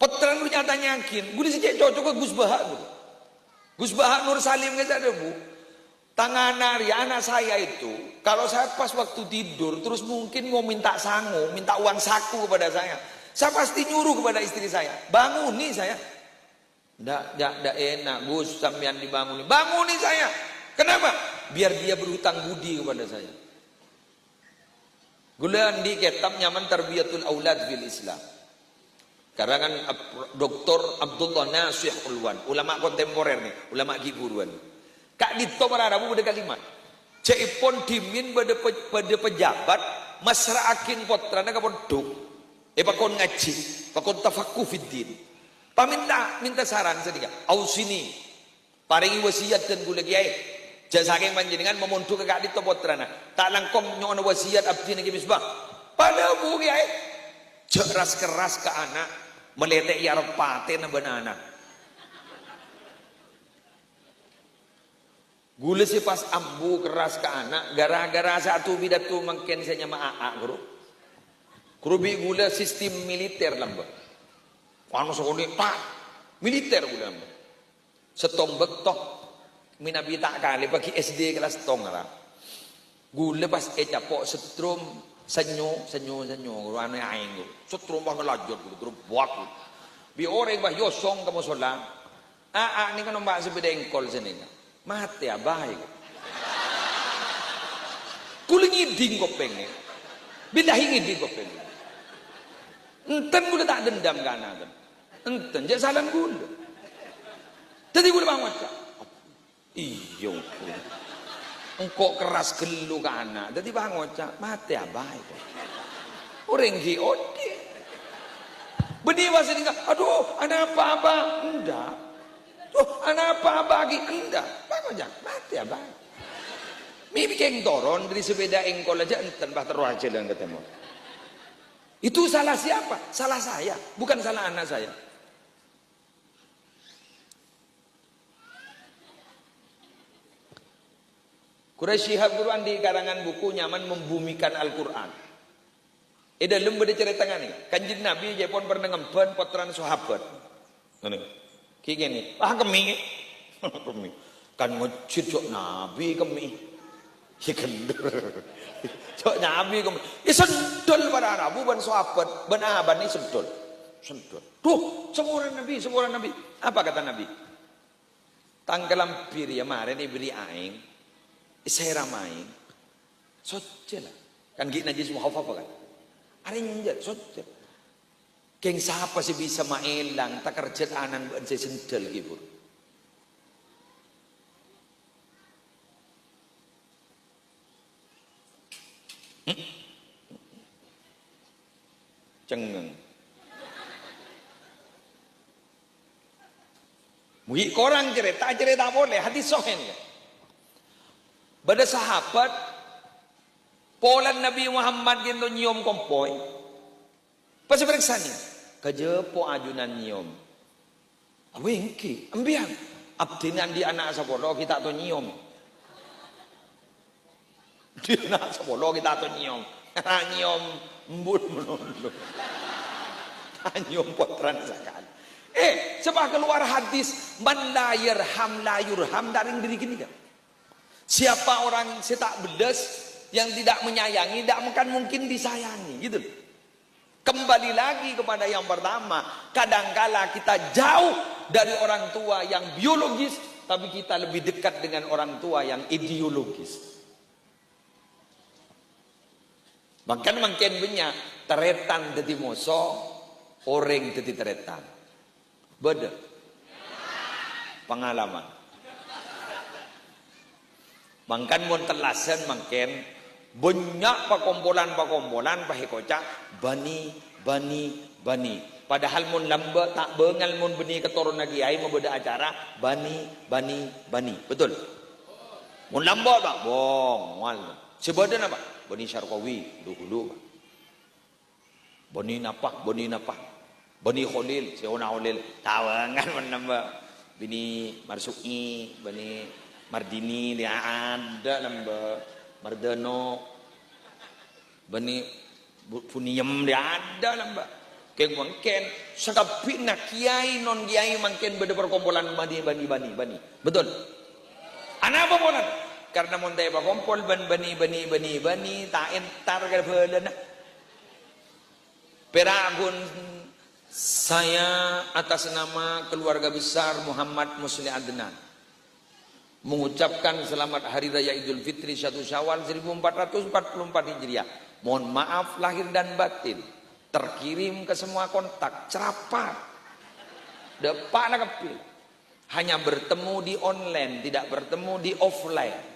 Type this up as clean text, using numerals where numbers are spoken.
Potran lu nyata yakin. Gue disini cocok ke Gus Bahak. Gus Bahak Nur Salim nggak ada bu. Tangan nari anak saya itu, kalau saya pas waktu tidur, terus mungkin mau minta sangu, minta uang saku kepada saya pasti nyuruh kepada istri saya, banguni saya. Ndak enak Gus, sampean dibanguni. Banguni saya. Kenapa? Biar dia berhutang budi kepada saya. Gulan di kitab nyaman tarbiyatul aulad fil Islam. Karangan Dr. Abdullah Nasih Ulwan, ulama kontemporer nih, ulama Giburuan. Kak dito mararabu pada kalimat. Ceipon dimin pada pejabat masraakin potrana kapon duk. Pakon ngaji, pakon tafakku fiddin. Minta saran sedikit. Ausini paringi wasiat dan gula kiai. Jasaking panjenengan memunduk ke kak dito potrana. Tak langkong nyono wasiat abdi niki misbah. Pada bu kiai. Jeras keras ke anak meletek yarep paten nambah anak. Gula si pas ambu keras ke anak gara-gara satu bidatu mungkin saya nyama AA guru. Kurubi gula sistem militer lamba. Wano sokoni tak militer gula lamba. Setombek tok minabi tak kali bagi SD kelas tong lah. Gula pas capok setrum senyo guru ane aing guru. Setrum bah ngelajot guru buat guru. Bi orang bah yosong kamu solah. AA ni kan mbak sepeda engkol sini. Mati abai. Kuling ngiding kok pengen. Bila ngiding kok pengen. Enten gula tak dendam kan anak. Enten jadi salam gula. Tadi gula bangun tak. Iyo. Engkau keras gelu ke anak. Tadi bangun tak. Mati abai. Orang diode. Benih masa ni. Aduh, anak apa-apa. Enggak. Oh, anak apa bagi enggak? Bangun jangan mati abang. Mimi keng toron dari sepeda engkol aja enten bah terus aja dan ketemu. Itu salah siapa? Salah saya, bukan salah anak saya. Quraisy Shihab Quran di karangan buku nyaman membumikan Al-Quran. Dalam beda cerita ni, kanjeng Nabi Jepun pernah ngemban potran sahabat. Kayak gini, kemi, kemi, kan ngecit cok Nabi kemi, ya kendur, cok Nabi kemi, sedul pada Arabu ban sahabat, ban aban ini sedul, tuh semua Nabi, apa kata Nabi? Tanggalam bir ya mare ni beri aing, saya ramain, socel lah, kan gini najis muhafaf kan, ada yang socel. Keng siapa sih bisa maelang tak kerja anan buat saya sendal gitu. Cengeng. Muhi korang cerita boleh hadis sohen ya. Pada sahabat polan Nabi Muhammad gitu nyium kompoi. Pas periksa nih, kejepo ajunan nyium. Awengki, ambiang. Abdinan di anak sepuluh kita tuh nyium. Di anak sepuluh kita tuh nyium. Nyium embun menunduk. Nyium potran sakan. Sebab keluar hadis man la yurham dari diri gini kan. Siapa orang setak bedes yang tidak menyayangi, tidak mungkin disayangi, gitu. Kembali lagi kepada yang pertama, kadangkala kita jauh dari orang tua yang biologis, tapi kita lebih dekat dengan orang tua yang ideologis. Bahkan mungkin punya teretan dadi moso, orang dadi teretan. Beda. Pengalaman. Mangkan mon telasan mangken banyak pakombolan pahikocak bani. Padahal mun lamba tak bengal mun beni keturun lagi ai mau beda acara bani. Betul. Mun lamba tak bong wal. Sebadan apa? Bani Syarqawi dulu. Bani napak. Bani Khalil, Sayyidina Khalil tawangan mun lamba. Bini Marsuki, Bani Mardini dia ada lamba. Mardano Bani Puniem dia ada lamba. Keng mungkin sakapi nak kiai non kiai mungkin beda perkumpulan bani. Betul. Anak apa ponan? Karena mun teh berkumpul bani tak entar ke beuleuna. Peragun saya atas nama keluarga besar Muhammad Musli Adnan mengucapkan selamat Hari Raya Idul Fitri 1 Syawal 1444 Hijriah. Mohon maaf lahir dan batin. Terkirim ke semua kontak, cerapat. Depan kepil. Hanya bertemu di online, tidak bertemu di offline.